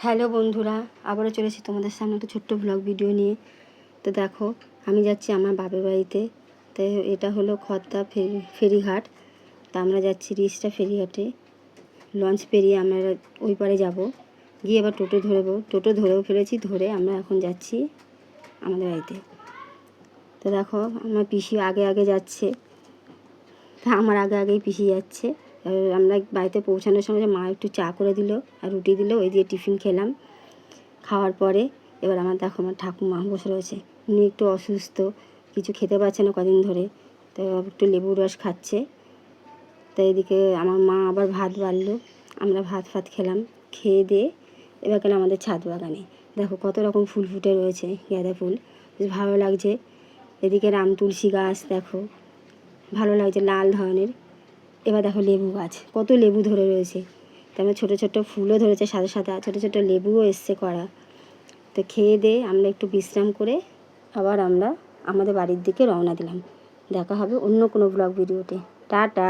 Hello বন্ধুরা, আবারও চলেছি তোমাদের সামনে একটা ছোট্ট ব্লগ ভিডিও নিয়ে। তো দেখো, আমি যাচ্ছি আমার বাপের বাড়িতে। তো এটা হলো খদ্দা ফেরিঘাট। তা আমরা যাচ্ছি রিষ্টা ফেরিঘাটে। লঞ্চ পেরিয়ে আমরা ওই পারে যাব, গিয়ে এবার টোটো ধরবো। টোটো ধরেও ফেলেছি, ধরে আমরা এখন যাচ্ছি আমাদের বাড়িতে। তো দেখো, আমার পিসি আগে আগে যাচ্ছে, তা আমার আগে আগেই পিসি যাচ্ছে। আমরা বাড়িতে পৌঁছানোর সময় মা একটু চা করে দিল আর রুটি দিল, ওই দিয়ে টিফিন খেলাম। খাওয়ার পরে এবার আমার ঠাকুমা বসে রয়েছে। উনি একটু অসুস্থ, কিছু খেতে পারছে না কদিন ধরে, তো একটু লেবুর রস খাচ্ছে। তো এদিকে আমার মা আবার ভাত বাড়লো, আমরা ভাত খেলাম। খেয়ে দিয়ে এবার গেলাম আমাদের ছাদ বাগানে। দেখো কত রকম ফুল ফুটে রয়েছে, গাঁদা ফুল, বেশ ভালো লাগছে। এদিকে রাম তুলসী গাছ দেখো, ভালো লাগছে, লাল ধরনের। এবার দেখো লেবু গাছ, কত লেবু ধরে রয়েছে। তারপরে ছোটো ছোটো ফুলও ধরেছে, সাদা সাদা ছোটো ছোটো লেবুও এসছে কড়া। তো খেয়ে দিয়ে আমরা একটু বিশ্রাম করে আবার আমরা আমাদের বাড়ির দিকে রওনা দিলাম। দেখা হবে অন্য কোনো ব্লগ ভিডিওতে। টাটা।